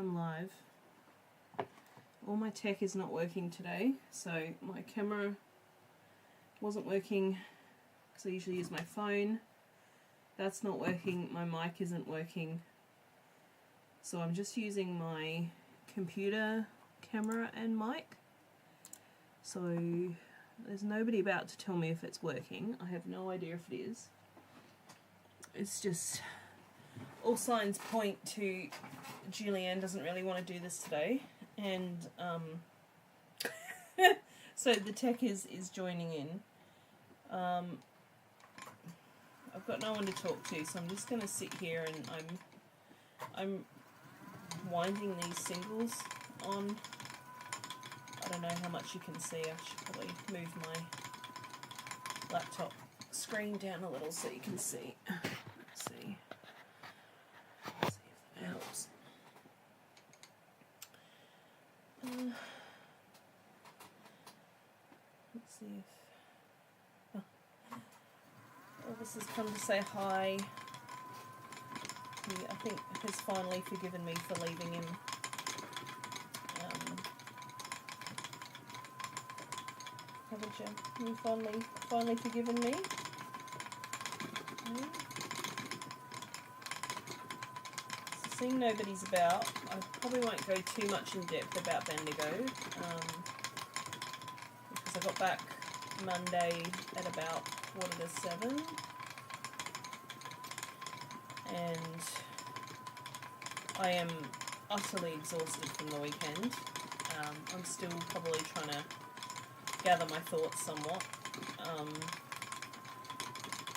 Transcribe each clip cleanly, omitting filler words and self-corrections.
I'm live. All my tech is not working today, so my camera wasn't working because I usually use my phone. That's not working, my mic isn't working. So I'm just using my computer camera and mic. So there's nobody about to tell me if it's working. I have no idea if it is. It's just all signs point to Julieanne doesn't really want to do this today, and so the tech is joining in. I've got no one to talk to, so I'm just going to sit here and I'm winding these singles on. I don't know how much you can see. I should probably move my laptop screen down a little so you can see. Let's see. Let's see if that helps. Let's see if... Elvis has come to say hi. He, I think, has finally forgiven me for leaving him. Haven't you? You finally forgiven me? So seeing nobody's about, I probably won't go too much in depth about Bendigo, because I got back Monday at about 7:15, and I am utterly exhausted from the weekend. I'm still probably trying to gather my thoughts somewhat.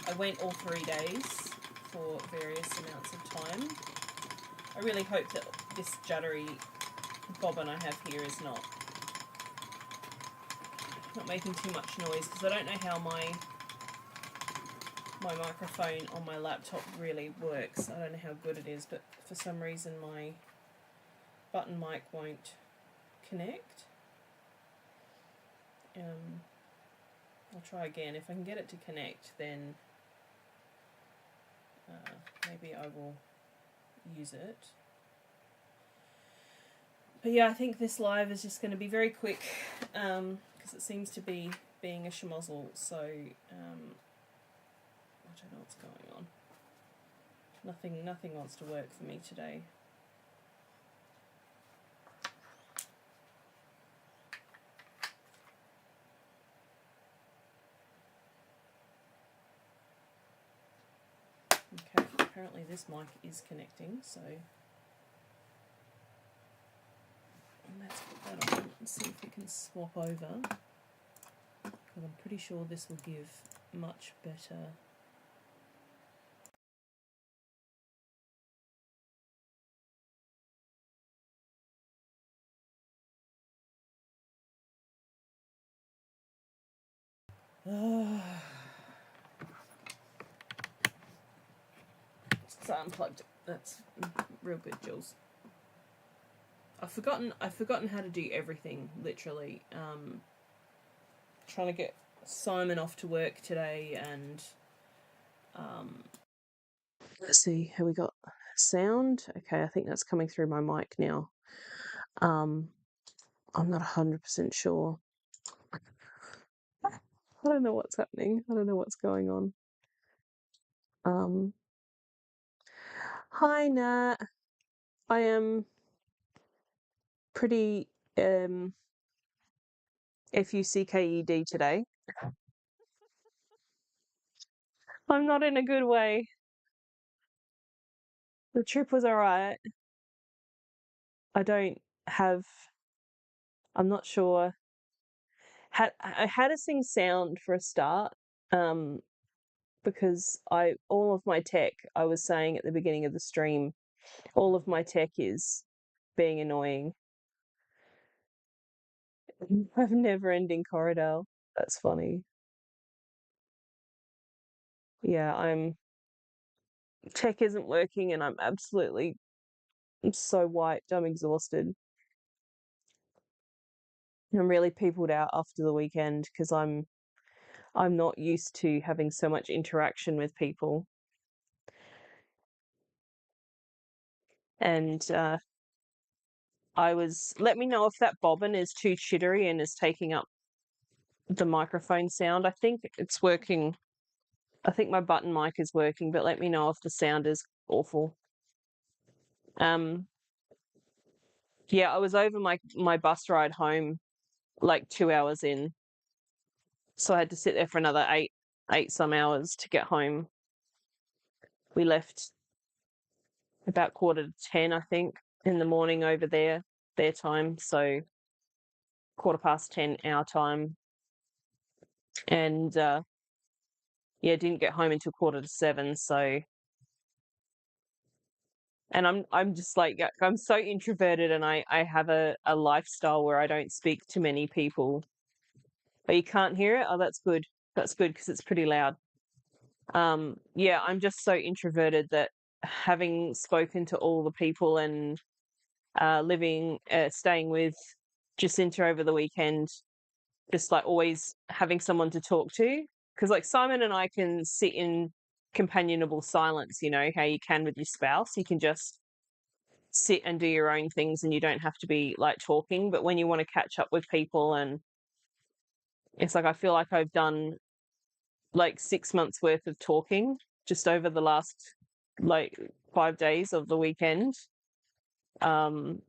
I went all 3 days for various amounts of time. I really hope that this juddery bobbin I have here is not making too much noise, because I don't know how my microphone on my laptop really works. I don't know how good it is, but for some reason my button mic won't connect. I'll try again. If I can get it to connect, then maybe I will use it. But yeah, I think this live is just going to be very quick, because it seems to be being a schmozzle, so I don't know what's going on. Nothing wants to work for me today. Okay, apparently this mic is connecting, so let's put that on and see if we can swap over, because I'm pretty sure this will give much better. So I unplugged it. That's real good, Jules. I've forgotten how to do everything, literally. Trying to get Simon off to work today, and let's see, have we got sound? Okay, I think that's coming through my mic now. I'm not 100% sure. I don't know what's happening. I don't know what's going on. Hi, Nat. I am pretty fucked today. I'm not in a good way. The trip was alright. I'm not sure how does things sound for a start. Because all of my tech, I was saying at the beginning of the stream, all of my tech is being annoying. I have never-ending corridor. That's funny. Yeah, tech isn't working, and I'm so wiped. I'm exhausted. I'm really peopled out after the weekend, because I'm not used to having so much interaction with people. And let me know if that bobbin is too chittery and is taking up the microphone sound. I think it's working. I think my button mic is working, but let me know if the sound is awful. Yeah, I was over my bus ride home like 2 hours in. So I had to sit there for another eight some hours to get home. We left about 9:45, I think, in the morning over their time. So 10:15 our time. And yeah, didn't get home until 6:45. So, and I'm just like, I'm so introverted, and I have a lifestyle where I don't speak to many people. Oh, you can't hear it? Oh, that's good. That's good because it's pretty loud. Yeah, I'm just so introverted that having spoken to all the people and staying with Jacinta over the weekend, just like always having someone to talk to. Because like Simon and I can sit in companionable silence, you know, how you can with your spouse. You can just sit and do your own things and you don't have to be like talking. But when you want to catch up with people, and it's like I feel like I've done like 6 months worth of talking just over the last like 5 days of the weekend. So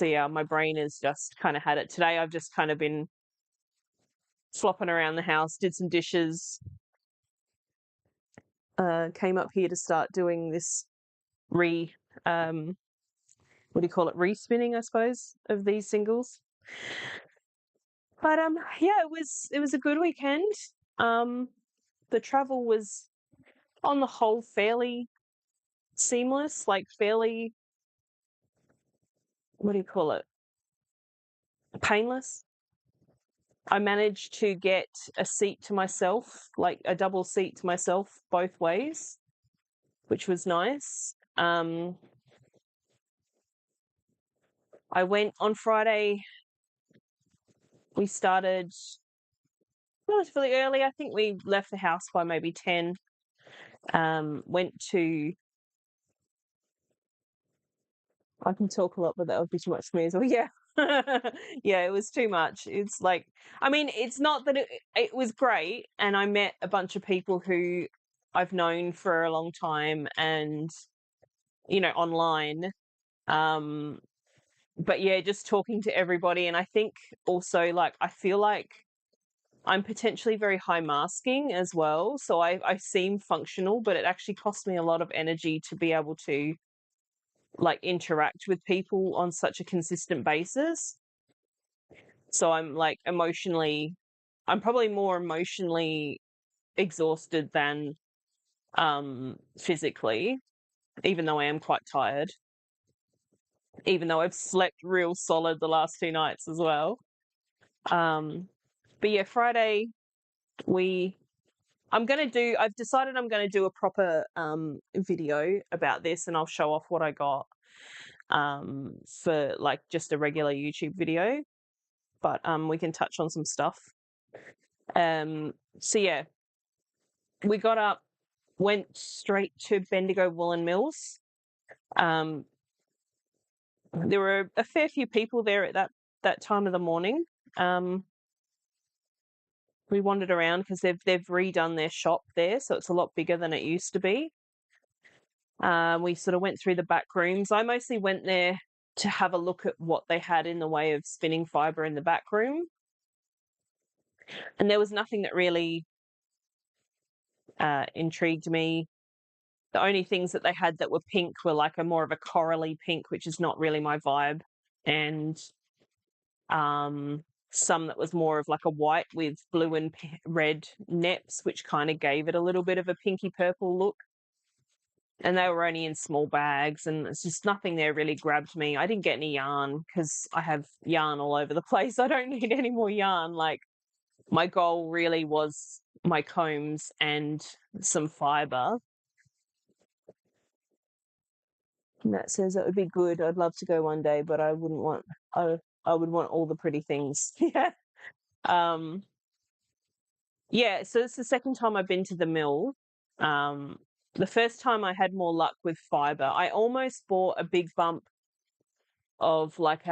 yeah, my brain has just kind of had it. Today I've just kind of been flopping around the house, did some dishes, came up here to start doing this what do you call it, re-spinning, I suppose, of these singles. But yeah, it was a good weekend. The travel was on the whole fairly seamless, like fairly, what do you call it, painless. I managed to get a seat to myself, like a double seat to myself both ways, which was nice. I went on Friday. We started relatively early. I think we left the house by maybe 10. Went to, I can talk a lot, but that would be too much for me as well. Yeah. Yeah, it was too much. It's like, I mean, it's not that it was great. And I met a bunch of people who I've known for a long time and, you know, online. But yeah, just talking to everybody. And I think also, like, I feel like I'm potentially very high masking as well. So I seem functional, but it actually costs me a lot of energy to be able to like interact with people on such a consistent basis. So I'm like I'm probably more emotionally exhausted than physically, even though I am quite tired, even though I've slept real solid the last 2 nights as well. But yeah, Friday I've decided I'm gonna do a proper video about this, and I'll show off what I got for like just a regular YouTube video. But we can touch on some stuff. So yeah, we got up, went straight to Bendigo Woolen Mills. There were a fair few people there at that time of the morning. We wandered around because they've redone their shop there, so it's a lot bigger than it used to be. We sort of went through the back rooms. I mostly went there to have a look at what they had in the way of spinning fibre in the back room. And there was nothing that really intrigued me. The only things that they had that were pink were like a more of a corally pink, which is not really my vibe. And some that was more of like a white with blue and red neps, which kind of gave it a little bit of a pinky purple look. And they were only in small bags, and it's just nothing there really grabbed me. I didn't get any yarn because I have yarn all over the place. I don't need any more yarn. Like, my goal really was my combs and some fibre. And that says it would be good. I'd love to go one day, but I wouldn't want. I would want all the pretty things. Yeah. Yeah. So it's the second time I've been to the mill. The first time I had more luck with fibre. I almost bought a big bump of like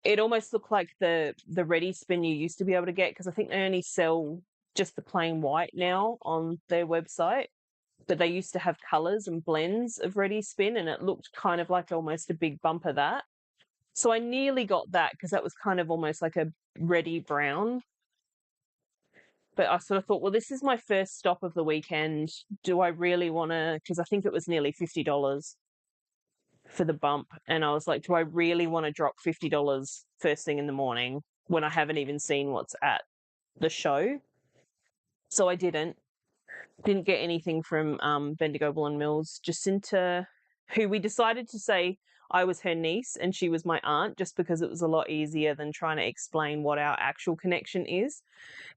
it almost looked like the ready spin you used to be able to get, because I think they only sell just the plain white now on their website, but they used to have colours and blends of ready spin, and it looked kind of like almost a big bump of that. So I nearly got that because that was kind of almost like a ready brown. But I sort of thought, well, this is my first stop of the weekend. Do I really want to? Because I think it was nearly $50 for the bump. And I was like, do I really want to drop $50 first thing in the morning when I haven't even seen what's at the show? So I didn't get anything from Bendigo Wool Mills. Jacinta, who we decided to say I was her niece and she was my aunt, just because it was a lot easier than trying to explain what our actual connection is,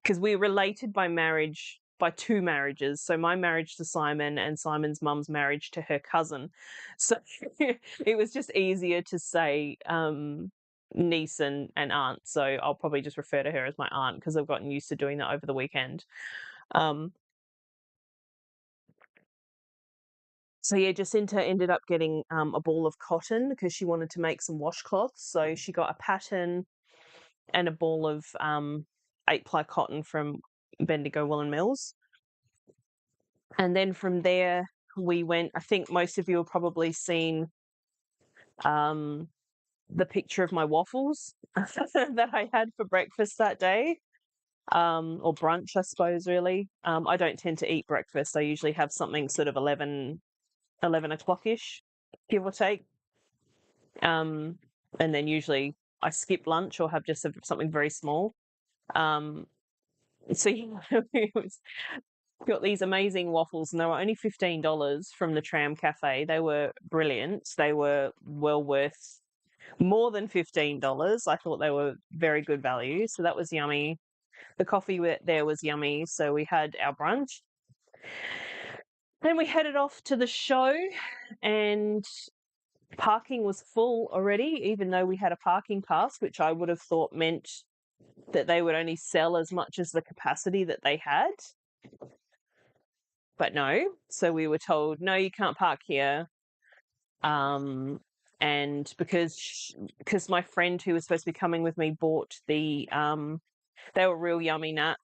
because we're related by marriage, by two marriages. So my marriage to Simon and Simon's mum's marriage to her cousin. So it was just easier to say niece and aunt. So I'll probably just refer to her as my aunt because I've gotten used to doing that over the weekend. So yeah, Jacinta ended up getting a ball of cotton because she wanted to make some washcloths. So she got a pattern and a ball of 8-ply cotton from Bendigo Wool Mills. And then from there we went, I think most of you have probably seen the picture of my waffles that I had for breakfast that day, or brunch, I suppose, really. I don't tend to eat breakfast. I usually have something sort of 11 o'clock-ish, give or take. And then usually I skip lunch or have just something very small. So yeah, it was, got these amazing waffles, and they were only $15 from the Tram Cafe. They were brilliant. They were well worth more than $15. I thought they were very good value. So that was yummy. The coffee there was yummy. So we had our brunch. Then we headed off to the show, and parking was full already, even though we had a parking pass, which I would have thought meant that they would only sell as much as the capacity that they had. But no, so we were told, no, you can't park here. And because my friend who was supposed to be coming with me bought the, they were real yummy, Nat.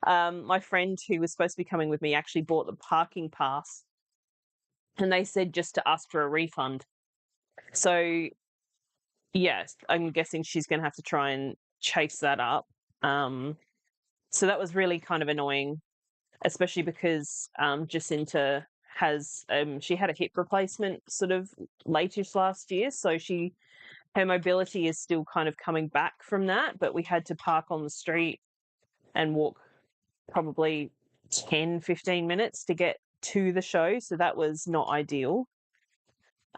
My friend who was supposed to be coming with me actually bought the parking pass, and they said just to ask for a refund. So yes, I'm guessing she's going to have to try and chase that up. So that was really kind of annoying, especially because Jacinta has she had a hip replacement sort of lateish last year, so her mobility is still kind of coming back from that, but we had to park on the street and walk probably 10-15 minutes to get to the show, so that was not ideal.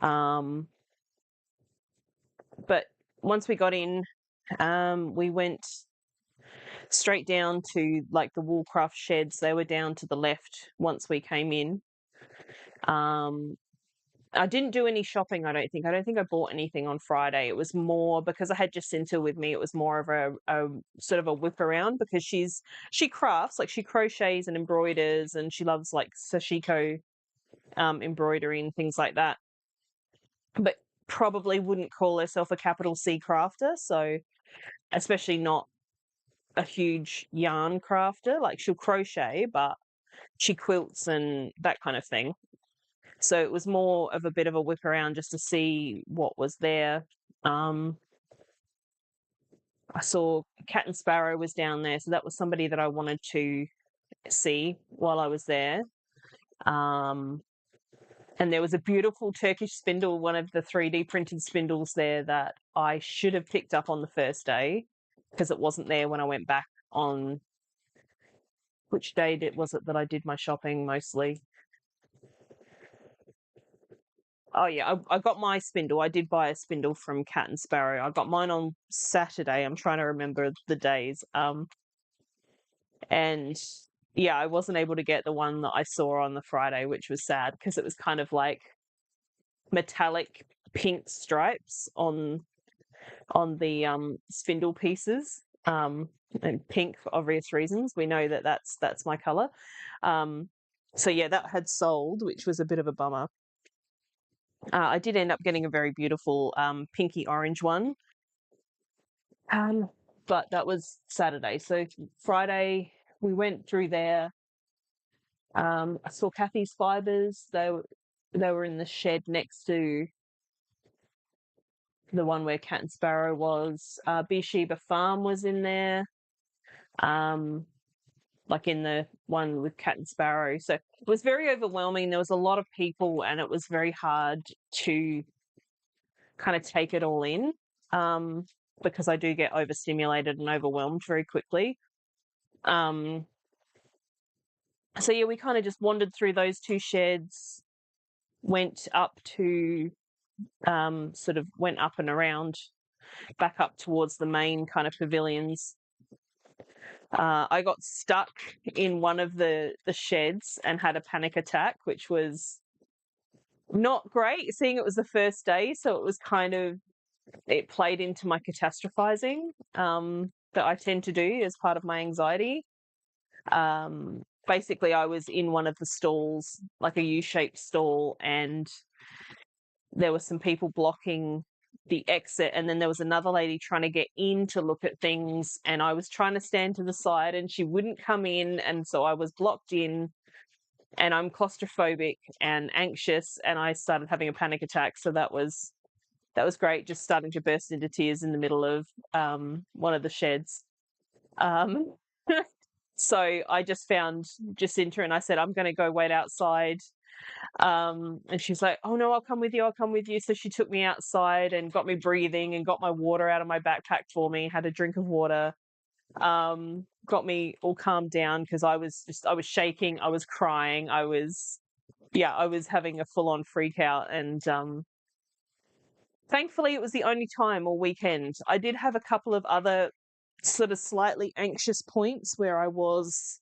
But once we got in, we went straight down to like the Woolcraft sheds. They were down to the left once we came in. I didn't do any shopping, I don't think. I don't think I bought anything on Friday. It was more because I had Jacinta with me. It was more of a sort of a whip around, because she crafts, like she crochets and embroiders, and she loves like sashiko embroidery and things like that. But probably wouldn't call herself a capital C crafter, so especially not a huge yarn crafter. Like she'll crochet, but she quilts and that kind of thing. So it was more of a bit of a whip around just to see what was there. I saw Cat and Sparrow was down there, so that was somebody that I wanted to see while I was there. And there was a beautiful Turkish spindle, one of the 3D printed spindles there that I should have picked up on the first day, because it wasn't there when I went back on, which day was it that I did my shopping mostly? Oh yeah, I got my spindle. I did buy a spindle from Cat and Sparrow. I got mine on Saturday. I'm trying to remember the days. And yeah, I wasn't able to get the one that I saw on the Friday, which was sad because it was kind of like metallic pink stripes on the spindle pieces. And pink for obvious reasons. We know that that's my color. So yeah, that had sold, which was a bit of a bummer. I did end up getting a very beautiful pinky orange one. But that was Saturday. So Friday we went through there. I saw Kathy's Fibres. They were in the shed next to the one where Cat and Sparrow was. Beersheba Farm was in there. Like in the one with Cat and Sparrow. So it was very overwhelming. There was a lot of people and it was very hard to kind of take it all in, because I do get overstimulated and overwhelmed very quickly. So yeah, we kind of just wandered through those two sheds, went up to, went up and around, back up towards the main kind of pavilions. I got stuck in one of the sheds and had a panic attack, which was not great, seeing it was the first day. So it was kind of, it played into my catastrophizing that I tend to do as part of my anxiety. Basically, I was in one of the stalls, like a U-shaped stall, and there were some people blocking the exit, and then there was another lady trying to get in to look at things, and I was trying to stand to the side and she wouldn't come in, and so I was blocked in, and I'm claustrophobic and anxious, and I started having a panic attack. So that was great, just starting to burst into tears in the middle of one of the sheds. So I just found Jacinta and I said, I'm going to go wait outside. And she's like, oh no, I'll come with you. So she took me outside and got me breathing and got my water out of my backpack for me, had a drink of water, got me all calmed down, because I was shaking, I was crying, I was having a full-on freak out. And thankfully it was the only time all weekend. I did have a couple of other sort of slightly anxious points where I was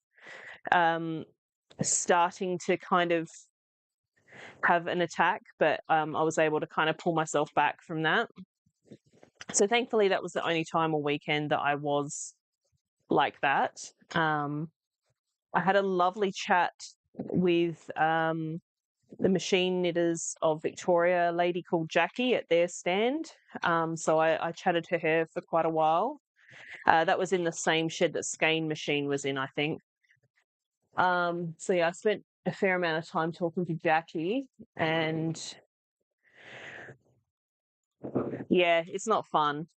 starting to kind of have an attack, but I was able to kind of pull myself back from that. So thankfully that was the only time all weekend that I was like that. I had a lovely chat with the machine knitters of Victoria, a lady called Jackie, at their stand. So I chatted to her for quite a while. That was in the same shed that Skein Machine was in, I think. So yeah, I spent a fair amount of time talking to Jackie, and yeah, it's not fun.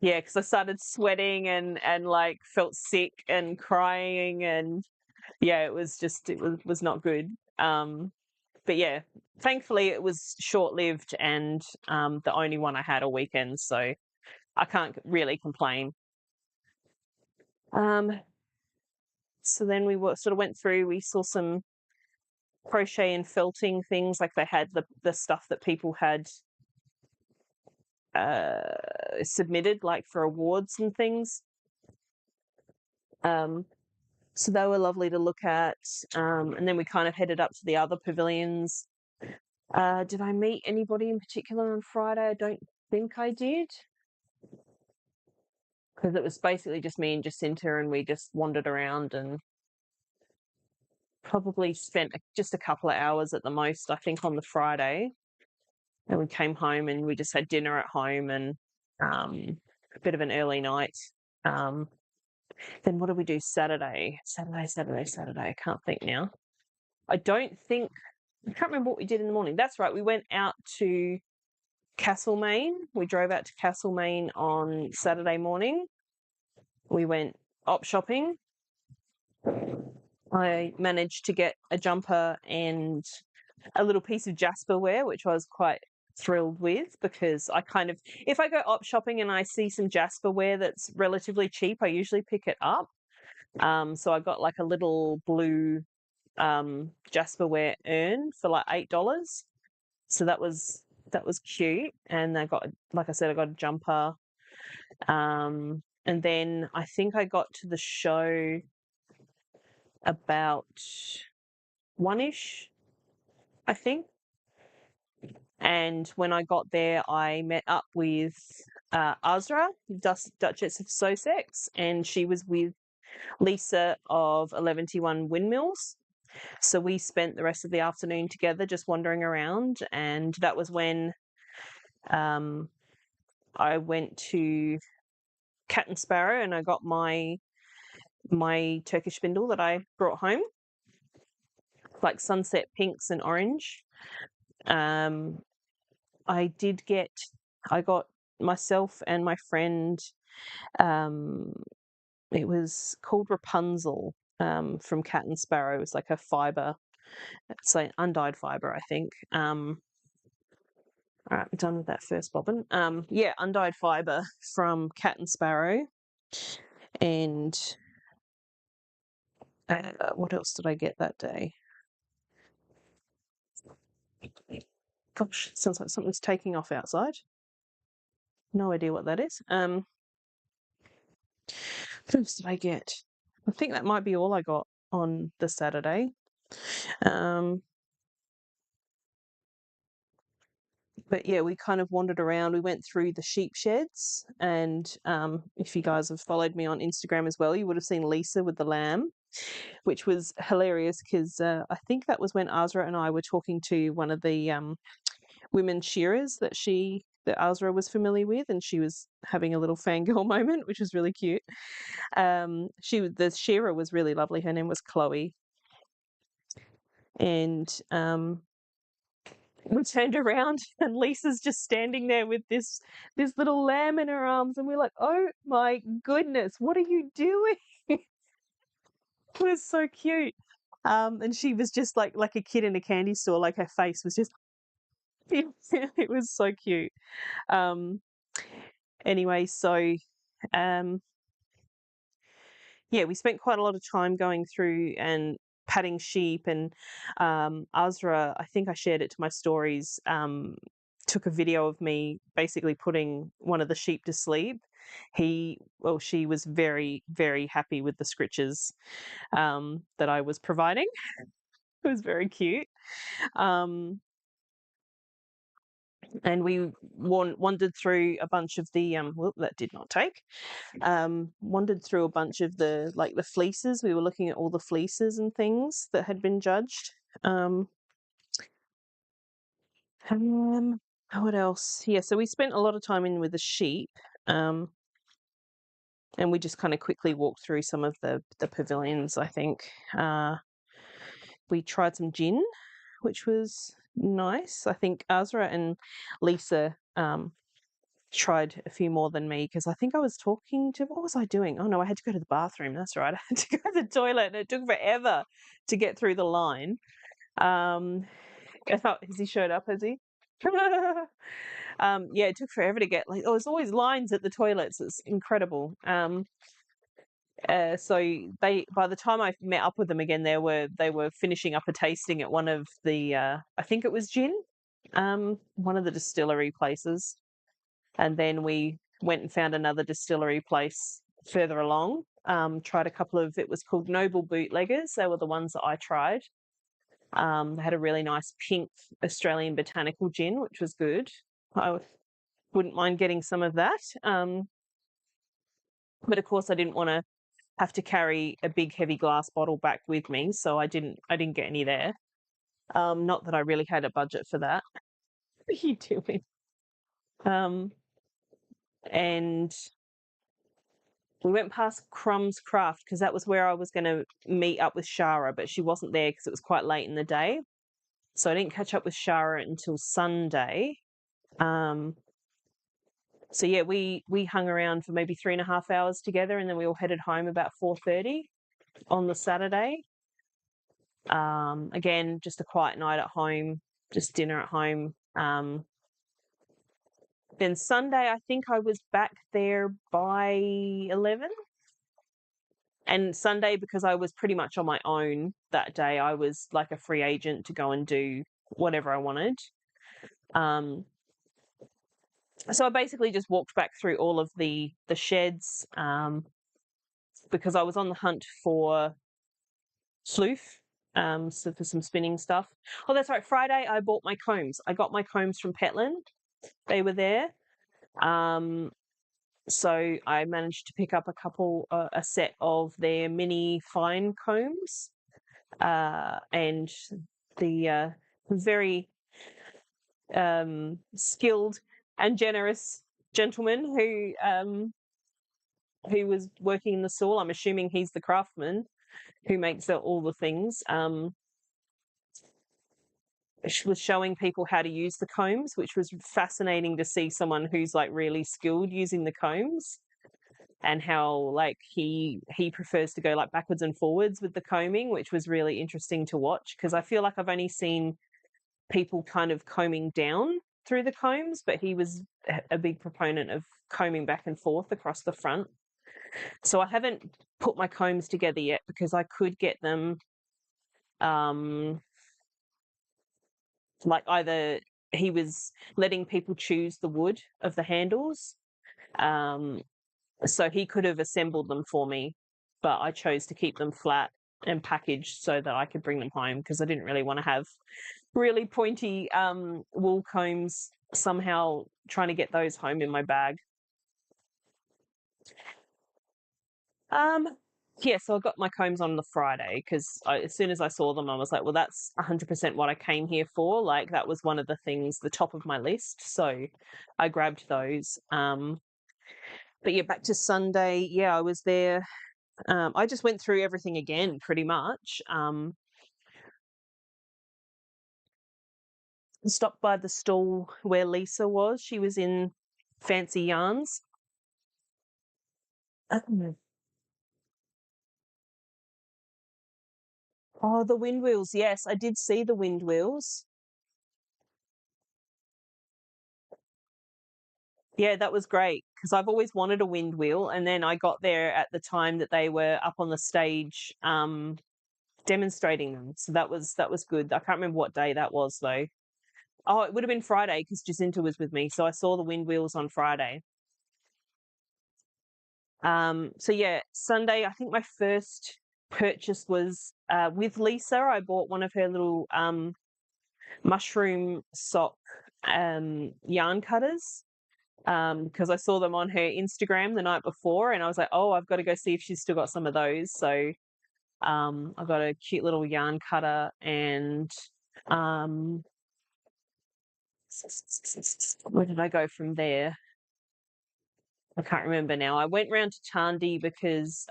Yeah, because I started sweating and like felt sick and crying, and yeah, it was not good. But yeah, thankfully it was short-lived and the only one I had all weekend, so I can't really complain. So then we went through, we saw some crochet and felting things, like they had the stuff that people had submitted, like for awards and things. So they were lovely to look at. And then we kind of headed up to the other pavilions. Did I meet anybody in particular on Friday? I don't think I did, because it was basically just me and Jacinta, and we just wandered around and probably spent just a couple of hours at the most, I think, on the Friday. And we came home and we just had dinner at home, and a bit of an early night. Then what did we do Saturday? I can't think now. I can't remember what we did in the morning. That's right, we went out to Castlemaine. We drove out to Castlemaine on Saturday morning. We went op shopping. I managed to get a jumper and a little piece of Jasperware, which I was quite thrilled with, because if I go op shopping and I see some Jasperware that's relatively cheap, I usually pick it up. So I got like a little blue Jasperware urn for like $8. So that was cute. And I got, like I said, I got a jumper. And then I think I got to the show about 1-ish, I think. And when I got there, I met up with Azra, Duchess of Sussex, and she was with Lisa of 1121 Windmills. So we spent the rest of the afternoon together just wandering around, and that was when I went to Cat and Sparrow and I got my Turkish spindle that I brought home, like sunset pinks and orange. I got myself and my friend, it was called Rapunzel, from Cat and Sparrow. It was like a fibre, it's like undyed fibre, I think. All right, I'm done with that first bobbin. Yeah, undyed fibre from Cat and Sparrow. And what else did I get that day? Gosh, sounds like something's taking off outside. No idea what that is. What else did I get? I think that might be all I got on the Saturday. But yeah, we kind of wandered around. We went through the sheep sheds, and if you guys have followed me on Instagram as well, you would have seen Lisa with the lamb, which was hilarious because I think that was when Azra and I were talking to one of the women shearers that Azra was familiar with, and she was having a little fangirl moment, which was really cute. The shearer was really lovely. Her name was Chloe, and we turned around and Lisa's just standing there with this little lamb in her arms, and we're like, oh my goodness, what are you doing? It was so cute. And she was just like a kid in a candy store, like her face was just it was so cute. Anyway, so yeah, we spent quite a lot of time going through and patting sheep, and Azra, I think I shared it to my stories, took a video of me basically putting one of the sheep to sleep. She was very, very happy with the scritches that I was providing. It was very cute. And we wandered through a bunch of the that did not take. Wandered through a bunch of the fleeces. We were looking at all the fleeces and things that had been judged. What else? Yeah, so we spent a lot of time in with the sheep, and we just kind of quickly walked through some of the pavilions. I think we tried some gin, which was nice. I think Azra and Lisa tried a few more than me because I think I was talking to, what was I doing? Oh no, I had to go to the bathroom. That's right. I had to go to the toilet and it took forever to get through the line. I thought, has he showed up? Has he? Yeah, it took forever to get there's always lines at the toilets. It's incredible. So by the time I met up with them again, they were finishing up a tasting at one of the I think it was gin, one of the distillery places. And then we went and found another distillery place further along. Tried a couple of, it was called Noble Bootleggers. They were the ones that I tried. They had a really nice pink Australian botanical gin, which was good. I wouldn't mind getting some of that. But of course, I didn't want to have to carry a big heavy glass bottle back with me, so I didn't get any there. Not that I really had a budget for that. What are you doing? And we went past Crumb's Craft because that was where I was going to meet up with Shara, but she wasn't there because it was quite late in the day. So I didn't catch up with Shara until Sunday. So yeah, we hung around for maybe 3.5 hours together, and then we all headed home about 4:30 on the Saturday. Again, just a quiet night at home, just dinner at home. Then Sunday, I think I was back there by 11. And Sunday, because I was pretty much on my own that day, I was like a free agent to go and do whatever I wanted. So I basically just walked back through all of the sheds because I was on the hunt for sleuth, so for some spinning stuff. Oh, that's right. Friday, I bought my combs. I got my combs from Petland. They were there. So I managed to pick up a set of their mini fine combs. and the very skilled and generous gentleman who was working in the stall. I'm assuming he's the craftsman who makes all the things. She was showing people how to use the combs, which was fascinating to see someone who's like really skilled using the combs, and how like he prefers to go like backwards and forwards with the combing, which was really interesting to watch, because I feel like I've only seen people kind of combing down through the combs, but he was a big proponent of combing back and forth across the front. So I haven't put my combs together yet, because I could get them like either he was letting people choose the wood of the handles, so he could have assembled them for me, but I chose to keep them flat and packaged so that I could bring them home, because I didn't really want to have really pointy wool combs, somehow trying to get those home in my bag. Yeah, so I got my combs on the Friday, because as soon as I saw them, I was like, well, that's 100% what I came here for. Like, that was one of the things, the top of my list. So I grabbed those. But yeah, back to Sunday. Yeah, I was there. I just went through everything again, pretty much. Stopped by the stall where Lisa was. She was in Fancy Yarns. Oh, the wind wheels. Yes, I did see the wind wheels. Yeah, that was great, because I've always wanted a wind wheel, and then I got there at the time that they were up on the stage demonstrating them. So that was good. I can't remember what day that was though. Oh, it would have been Friday, because Jacinta was with me, so I saw the wind wheels on Friday. So yeah, Sunday, I think my first purchase was with Lisa. I bought one of her little mushroom sock yarn cutters, because I saw them on her Instagram the night before, and I was like, oh, I've got to go see if she's still got some of those. So I got a cute little yarn cutter, and where did I go from there? I can't remember now. I went round to Tandy because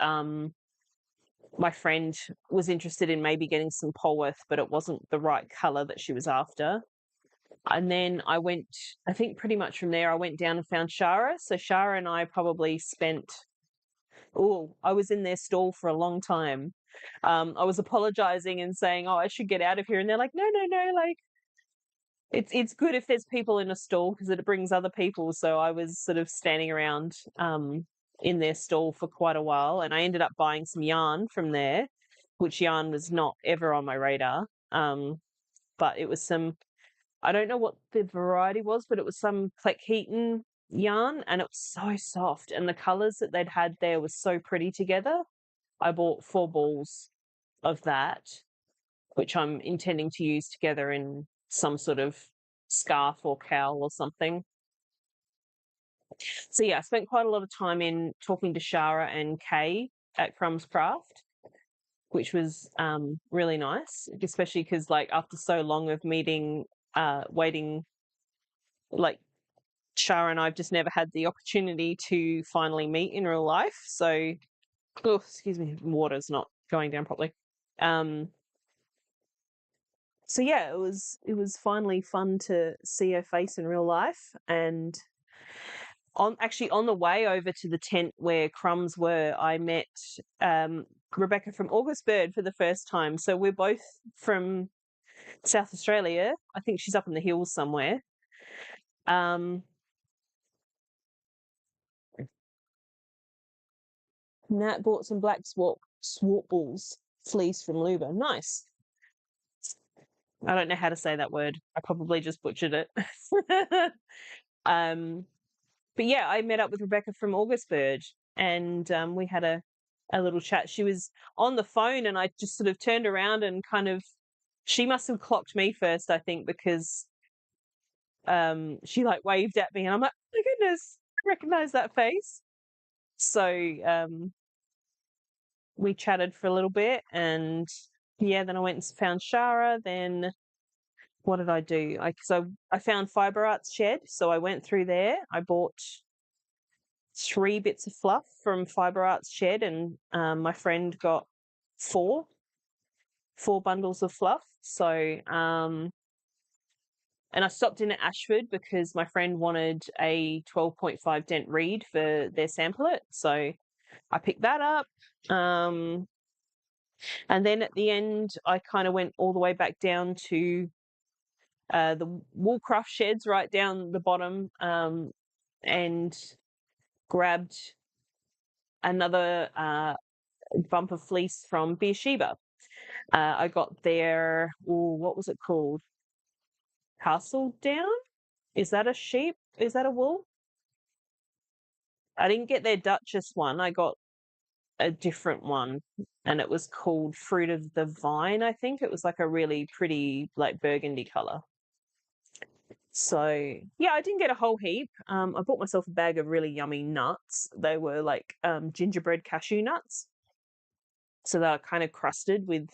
my friend was interested in maybe getting some Polworth, but it wasn't the right colour that she was after. And then I went, I think pretty much from there, I went down and found Shara. So Shara and I probably spent, I was in their stall for a long time. I was apologising and saying, oh, I should get out of here. And they're like, no, no, no, like, it's good if there's people in a stall, because it brings other people. So I was sort of standing around in their stall for quite a while, and I ended up buying some yarn from there, which yarn was not ever on my radar. But it was some, I don't know what the variety was, but it was some Cleckheaton yarn, and it was so soft, and the colours that they'd had there was so pretty together. I bought 4 balls of that, which I'm intending to use together in some sort of scarf or cowl or something. So yeah, I spent quite a lot of time in talking to Shara and Kay at Crumbs Craft, which was really nice, especially because like after so long of waiting, like Shara and I've just never had the opportunity to finally meet in real life. So, oh, excuse me, water's not going down properly. So yeah, it was finally fun to see her face in real life. And on the way over to the tent where Crumbs were, I met Rebecca from Lovebird for the first time. So we're both from South Australia. I think she's up in the hills somewhere. Nat bought some black swartballs fleece from Luba. Nice. I don't know how to say that word. I probably just butchered it. But yeah, I met up with Rebecca from Lovebird, and we had a little chat. She was on the phone, and I just sort of turned around and kind of, she must have clocked me first, I think, because she like waved at me, and I'm like, oh my goodness, I recognize that face. So we chatted for a little bit, and yeah, then I went and found Shara. Then what did I do? So I found Fibre Arts Shed. So I went through there. I bought 3 bits of fluff from Fibre Arts Shed, and my friend got 4 bundles of fluff. So and I stopped in at Ashford because my friend wanted a 12.5 dent reed for their samplet. So I picked that up. And then at the end, I kind of went all the way back down to the Woolcraft sheds right down the bottom, and grabbed another bump of fleece from Beersheba. I got their, what was it called? Castle Down? Is that a sheep? Is that a wool? I didn't get their Duchess one. I got a different one, and it was called Fruit of the Vine, I think. It was like a really pretty, like, burgundy color. So yeah, I didn't get a whole heap. I bought myself a bag of really yummy nuts. They were like gingerbread cashew nuts. So they were kind of crusted with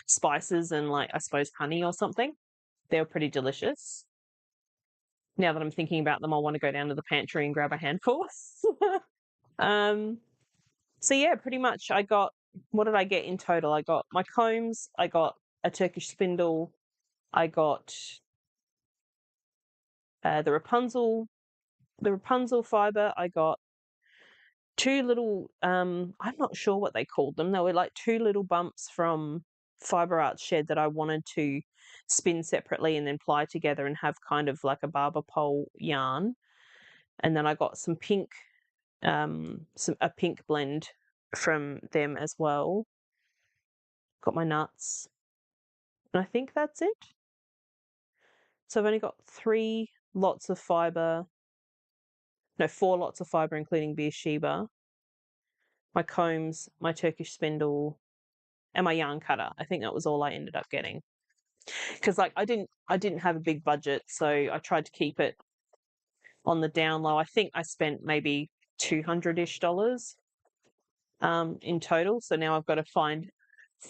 spices and, like, I suppose honey or something. They were pretty delicious. Now that I'm thinking about them, I want to go down to the pantry and grab a handful. So yeah, pretty much I got, what did I get in total? I got my combs, I got a Turkish spindle, I got the Rapunzel fiber, I got 2 little, I'm not sure what they called them. They were like 2 little bumps from Fibre Arts Shed that I wanted to spin separately and then ply together and have kind of like a barber pole yarn. And then I got some pink, a pink blend from them as well. Got my nuts. And I think that's it. So I've only got 3 lots of fibre. No, 4 lots of fibre, including Beersheba. My combs, my Turkish spindle, and my yarn cutter. I think that was all I ended up getting. Because, like, I didn't have a big budget, so I tried to keep it on the down low. I think I spent maybe $200-ish in total. So now I've got to find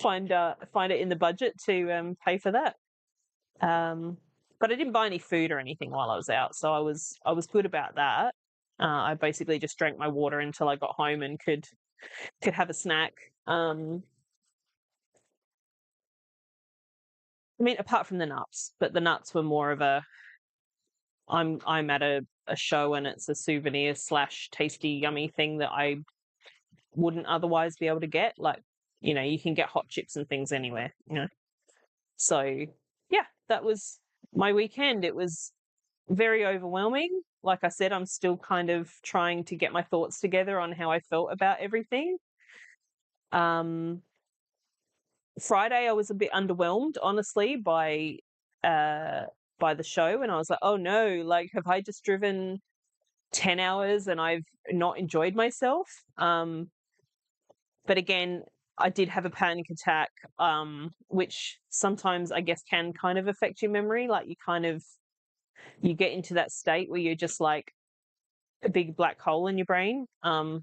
it in the budget to pay for that. But I didn't buy any food or anything while I was out, so I was good about that. I basically just drank my water until I got home and could have a snack. I mean, apart from the nuts, but the nuts were more of a, I'm at a show and it's a souvenir / tasty yummy thing that I wouldn't otherwise be able to get. Like, you can get hot chips and things anywhere. So yeah, that was my weekend. It was very overwhelming. Like I said, I'm still kind of trying to get my thoughts together on how I felt about everything. Friday I was a bit underwhelmed, honestly, by the show, and I was like, oh no, like, have I just driven 10 hours and I've not enjoyed myself? But again, I did have a panic attack, which sometimes I guess can kind of affect your memory. Like, you get into that state where you're just like a big black hole in your brain. Well,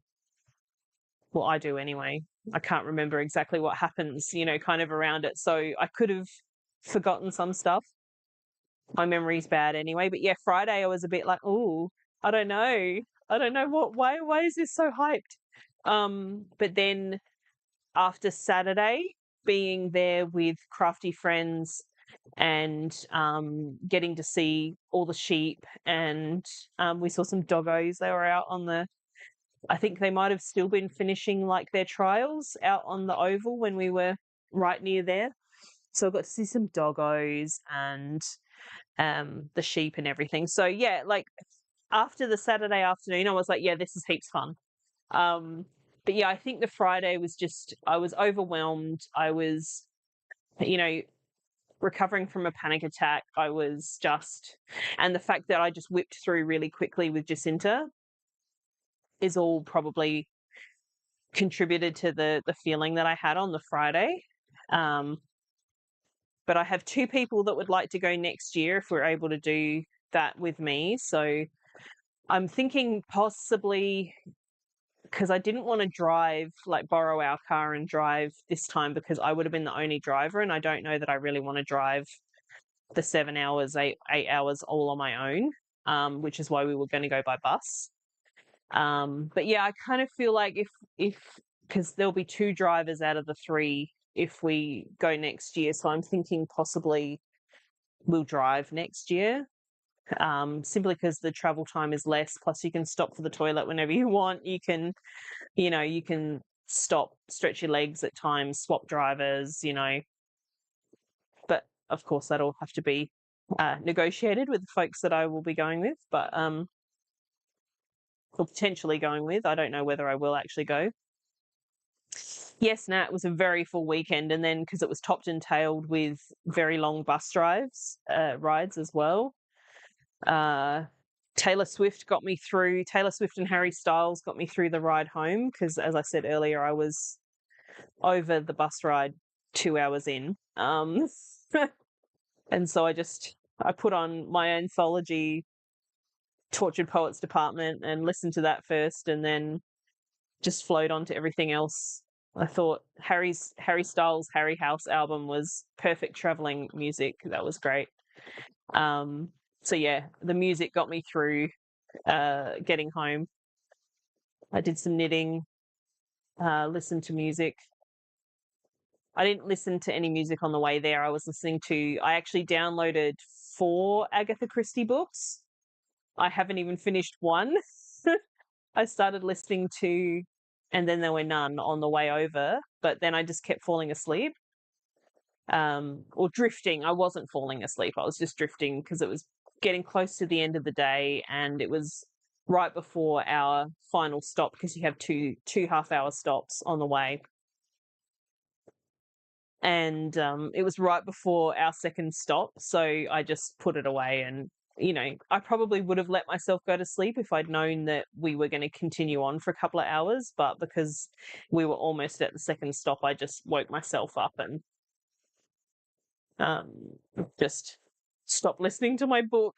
I do anyway. I can't remember exactly what happens, kind of around it. So I could have forgotten some stuff. My memory's bad anyway. But yeah, Friday I was a bit like, oh, I don't know. I don't know why is this so hyped? But then after Saturday, being there with crafty friends and getting to see all the sheep, and we saw some doggos. They were out on the, I think they might have still been finishing like their trials out on the oval when we were right near there. So I got to see some doggos and the sheep and everything. So yeah, like, after the Saturday afternoon, I was like, yeah, this is heaps fun. But yeah, I think the Friday was just, I was overwhelmed. I was, recovering from a panic attack. I was just, and the fact that I just whipped through really quickly with Jacinta is all probably contributed to the feeling that I had on the Friday. But I have 2 people that would like to go next year if we're able to do that with me. So I'm thinking possibly because I didn't want to borrow our car and drive this time, because I would have been the only driver, and I don't know that I really want to drive the 7 hours, 8 hours all on my own, which is why we were going to go by bus. But yeah, I kind of feel like if because there'll be 2 drivers out of the 3 if we go next year, so I'm thinking possibly we'll drive next year, simply because the travel time is less, plus you can stop for the toilet whenever you want. You can stop, stretch your legs at times, swap drivers, but of course that'll have to be negotiated with the folks that I will be going with, but or potentially going with. I don't know whether I will actually go. Yes, Nat, it was a very full weekend, and then because it was topped and tailed with very long bus rides as well. Taylor Swift and Harry Styles got me through the ride home, because, as I said earlier, I was over the bus ride 2 hours in. And so I put on my anthology Tortured Poets Department and listened to that first, and then just flowed on to everything else. I thought Harry Styles' Harry House album was perfect traveling music. That was great. So yeah, the music got me through getting home. I did some knitting, listened to music. I didn't listen to any music on the way there. I actually downloaded 4 Agatha Christie books. I haven't even finished one. I started listening to, and then there were none on the way over, but then I just kept falling asleep. Or drifting. I wasn't falling asleep. I was just drifting because it was getting close to the end of the day, and it was right before our final stop, because you have two half-hour stops on the way. And it was right before our second stop, so I just put it away. And I probably would have let myself go to sleep if I'd known that we were going to continue on for a couple of hours, but because we were almost at the second stop, I just woke myself up and just stopped listening to my book.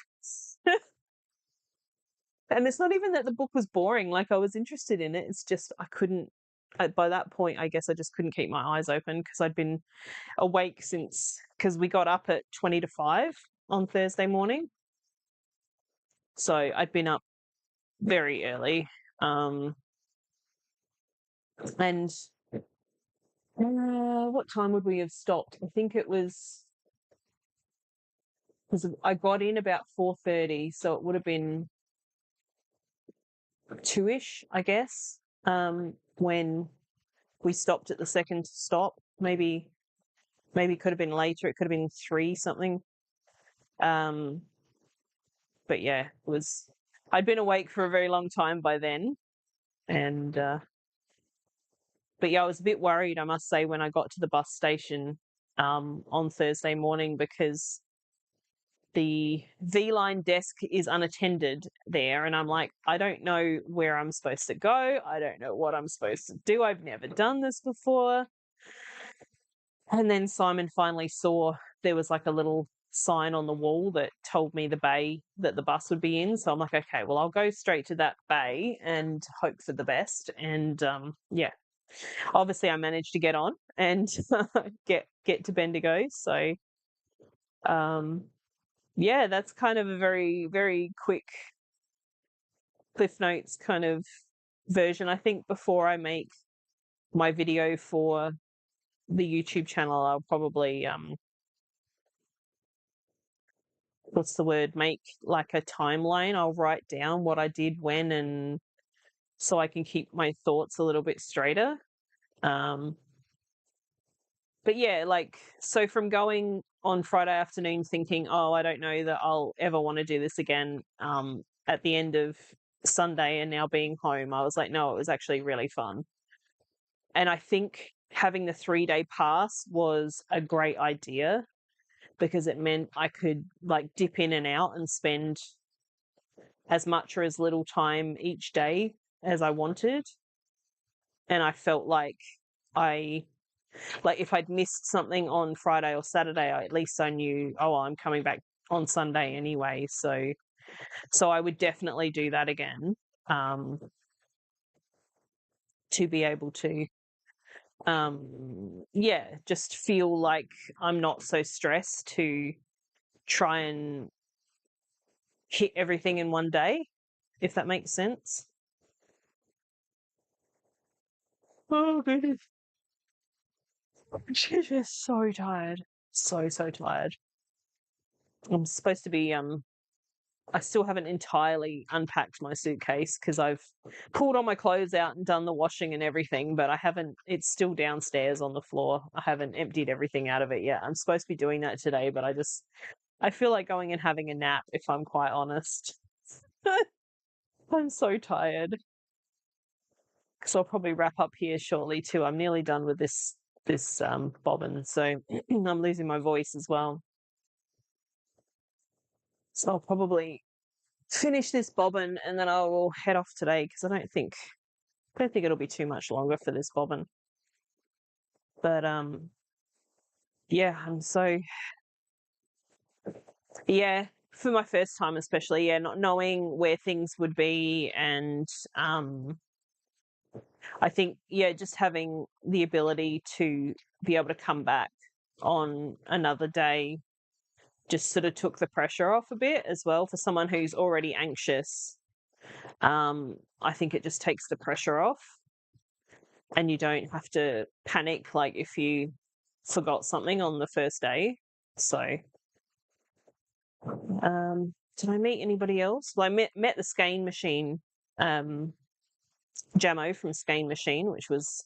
And it's not even that the book was boring, like I was interested in it, it's just I couldn't, by that point I guess I just couldn't keep my eyes open, because I'd been awake because we got up at 20 to 5 on Thursday morning, so I'd been up very early. And what time would we have stopped? I think it was, because I got in about 4:30, so it would have been 2ish, I guess, when we stopped at the second stop. Maybe it could have been later. It could have been 3 something. But yeah, I'd been awake for a very long time by then, and but yeah, I was a bit worried, I must say, when I got to the bus station on Thursday morning, because the V-line desk is unattended there, and I'm like, I don't know where I'm supposed to go. I don't know what I'm supposed to do. I've never done this before. And then Simon finally saw there was like a little sign on the wall that told me the bay that the bus would be in. So I'm like, okay, well, I'll go straight to that bay and hope for the best. And yeah, obviously I managed to get on and get to Bendigo. So yeah, that's kind of a very, very quick Cliff Notes kind of version. I think before I make my video for the YouTube channel, I'll probably make like a timeline. I'll write down what I did when, and so I can keep my thoughts a little bit straighter. But yeah, so from going on Friday afternoon thinking, oh, I don't know that I'll ever want to do this again, at the end of Sunday and now being home, I was like, no, it was actually really fun. And I think having the 3-day pass was a great idea, because it meant I could dip in and out and spend as much or as little time each day as I wanted. And I felt like if I'd missed something on Friday or Saturday, at least I knew, oh, I'm coming back on Sunday anyway. So I would definitely do that again. to be able to, just feel like I'm not so stressed to try and hit everything in one day, if that makes sense. Oh, goodness. She's just so tired. So tired. I'm supposed to be, I still haven't entirely unpacked my suitcase because I've pulled all my clothes out and done the washing and everything, but I haven't, it's still downstairs on the floor. I haven't emptied everything out of it yet. I'm supposed to be doing that today, but I feel like going and having a nap, if I'm quite honest. I'm so tired. So I'll probably wrap up here shortly too. I'm nearly done with this bobbin, so I'm losing my voice as well. So I'll probably finish this bobbin and then I will head off today because I don't think it'll be too much longer for this bobbin. But yeah, I'm so for my first time especially, not knowing where things would be, and I think just having the ability to be able to come back on another day just sort of took the pressure off a bit as well for someone who's already anxious. I think it just takes the pressure off and you don't have to panic like if you forgot something on the first day. So, did I meet anybody else? Well, I met the skein machine, Jamo from Skein Machine, which was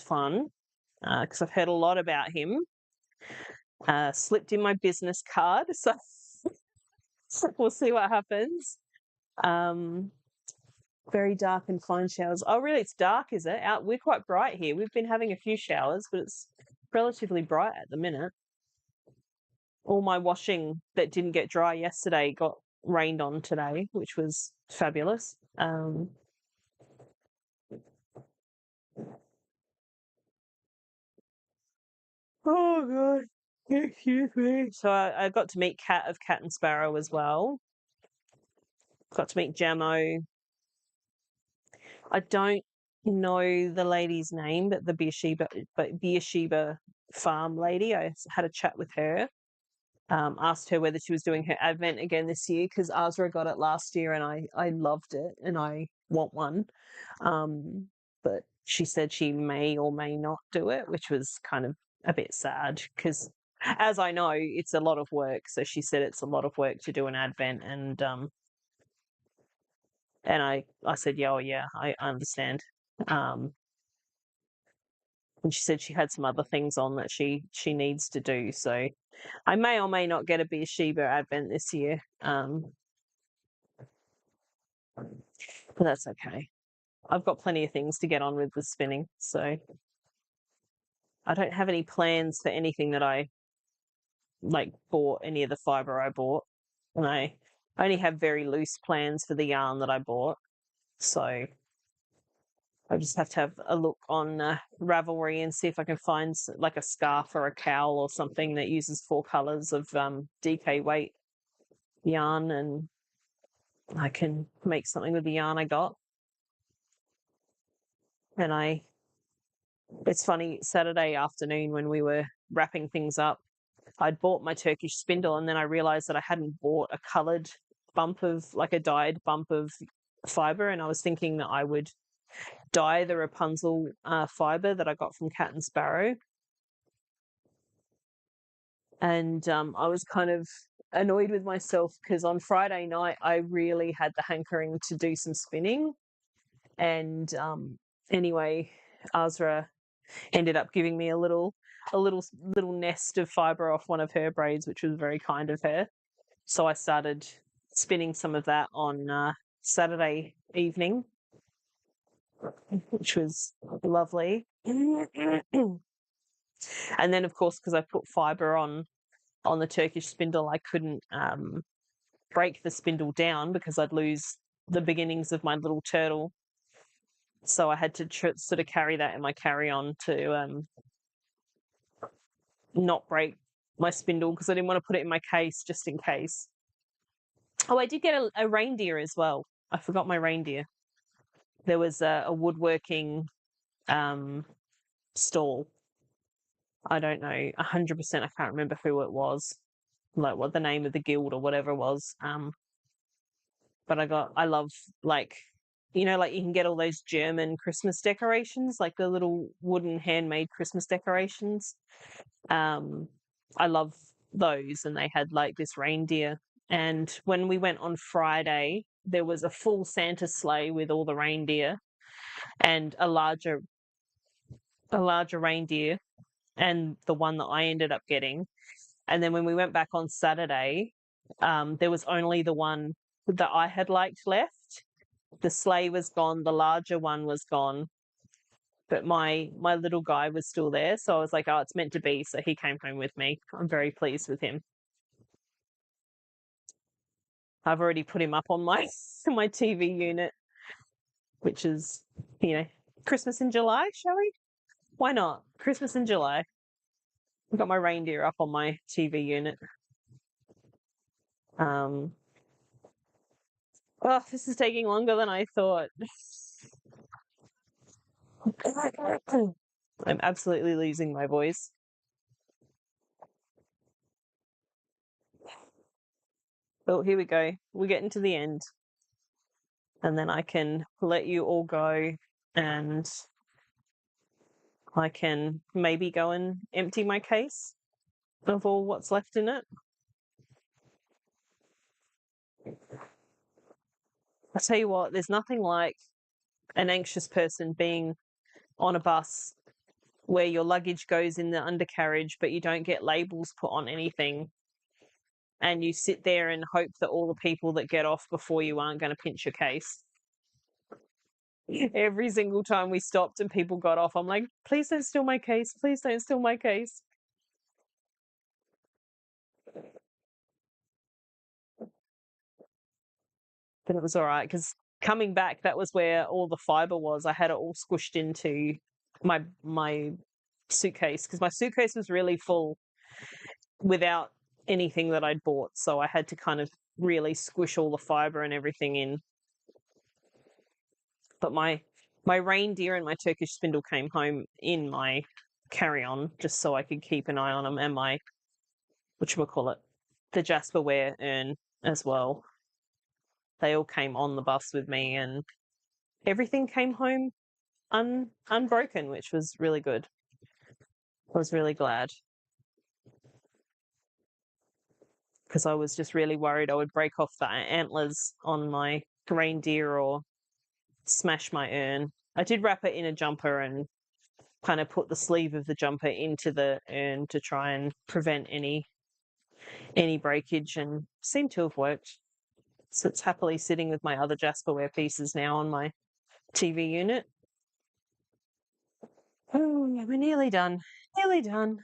fun because I've heard a lot about him. Slipped in my business card, so we'll see what happens. Very dark and fine showers. Oh, really? It's dark, is it? We're quite bright here. We've been having a few showers, but it's relatively bright at the minute. All my washing that didn't get dry yesterday got rained on today, which was fabulous. Oh, God. Excuse me. So I got to meet Cat of Cat and Sparrow as well. Got to meet Jamo. I don't know the lady's name, but the Beersheba farm lady. I had a chat with her. Asked her whether she was doing her advent again this year because Azra got it last year and I loved it and I want one. But she said she may or may not do it, which was kind of a bit sad because, as I know, it's a lot of work. So she said it's a lot of work to do an advent, and I said, I understand. And she said she had some other things on that she needs to do. So I may or may not get a Beersheba advent this year. But that's okay. I've got plenty of things to get on with spinning. So I don't have any plans for anything that I bought, any of the fibre I bought. And I only have very loose plans for the yarn that I bought. So I just have to have a look on Ravelry and see if I can find like a scarf or a cowl or something that uses 4 colours of DK weight yarn, and I can make something with the yarn I got. And it's funny, Saturday afternoon when we were wrapping things up, I'd bought my Turkish spindle and then I realised that I hadn't bought a coloured bump of, like a dyed bump of fibre, and I was thinking that I would dye the Rapunzel fibre that I got from Cat and Sparrow. And I was kind of annoyed with myself because on Friday night I really had the hankering to do some spinning. And anyway, Azra ended up giving me a little nest of fibre off one of her braids, which was very kind of her. So I started spinning some of that on Saturday evening, which was lovely. And then, of course, because I put fibre on the Turkish spindle, I couldn't break the spindle down because I'd lose the beginnings of my little turtle. So I had to sort of carry that in my carry-on to not break my spindle because I didn't want to put it in my case just in case. Oh, I did get a reindeer as well. I forgot my reindeer. there was a woodworking stall. I don't know 100%. I can't remember who it was, like what the name of the guild or whatever was. But I love, like, like you can get all those German Christmas decorations, like the little wooden handmade Christmas decorations. I love those, and they had like this reindeer. And when we went on Friday, there was a full Santa sleigh with all the reindeer and a larger reindeer, and the one that I ended up getting. And then when we went back on Saturday, there was only the one that I had liked left. The sleigh was gone, the larger one was gone, but my little guy was still there. So I was like, oh, it's meant to be. So he came home with me. I'm very pleased with him. I've already put him up on my my TV unit, which is, Christmas in July, shall we? Why not? Christmas in July. I've got my reindeer up on my TV unit. Oh, this is taking longer than I thought. I'm absolutely losing my voice. Oh, here we go. We're getting to the end. And then I can let you all go, and I can maybe go and empty my case of all what's left in it. I tell you what, there's nothing like an anxious person being on a bus where your luggage goes in the undercarriage, but you don't get labels put on anything. And you sit there and hope that all the people that get off before you aren't going to pinch your case. Every single time we stopped and people got off, I'm like, please don't steal my case. Please don't steal my case. But it was all right, because coming back, that was where all the fiber was. I had it all squished into my suitcase, because my suitcase was really full without anything that I'd bought. So I had to kind of really squish all the fiber and everything in. But my reindeer and my Turkish spindle came home in my carry-on, just so I could keep an eye on them, and my, whatchamacallit, the Jasperware urn as well. They all came on the bus with me, and everything came home unbroken, which was really good. I was really glad, because I was just really worried I would break off the antlers on my reindeer or smash my urn. I did wrap it in a jumper and kind of put the sleeve of the jumper into the urn to try and prevent any breakage, and seemed to have worked. So it's happily sitting with my other Jasperware pieces now on my TV unit. Oh, yeah, we're nearly done. Nearly done.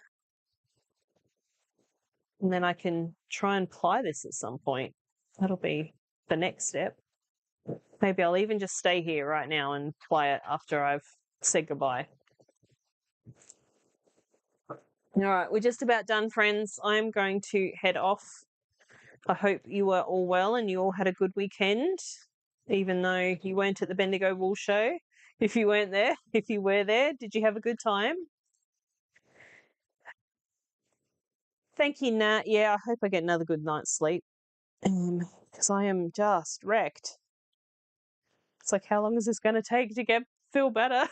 And then I can try and ply this at some point. That'll be the next step. Maybe I'll even just stay here right now and ply it after I've said goodbye. All right, we're just about done, friends. I'm going to head off. I hope you were all well and you all had a good weekend, even though you weren't at the Bendigo Wool Show. If you weren't there, if you were there, did you have a good time? Thank you, Nat. Yeah, I hope I get another good night's sleep, because I am just wrecked. It's like, how long is this going to take to feel better?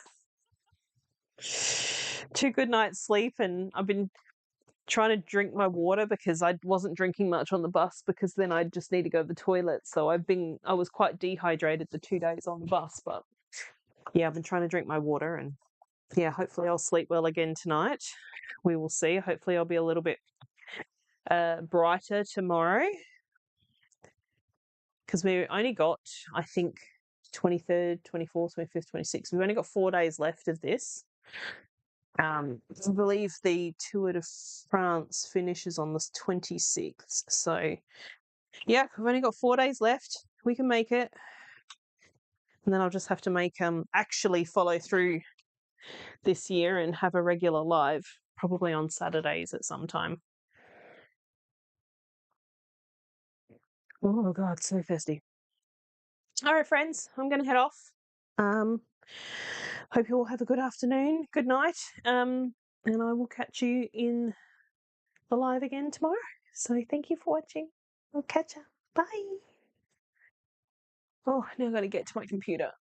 2 good nights sleep, and I've been trying to drink my water, because I wasn't drinking much on the bus, because then I'd just need to go to the toilet. So I was quite dehydrated the 2 days on the bus, but yeah, I've been trying to drink my water, and yeah, hopefully I'll sleep well again tonight. We will see. Hopefully I'll be a little bit brighter tomorrow, because we only got, I think, 23rd, 24th, 25th, 26th. We've only got 4 days left of this. I believe the Tour de France finishes on the 26th. So, yeah, we've only got 4 days left. We can make it. And then I'll just have to actually follow through this year and have a regular live, probably on Saturdays at some time. Oh, God, so thirsty. All right, friends, I'm going to head off. Hope you all have a good afternoon, good night, and I will catch you in the live again tomorrow. So thank you for watching. I'll catch you. Bye. Oh, now I've got to get to my computer.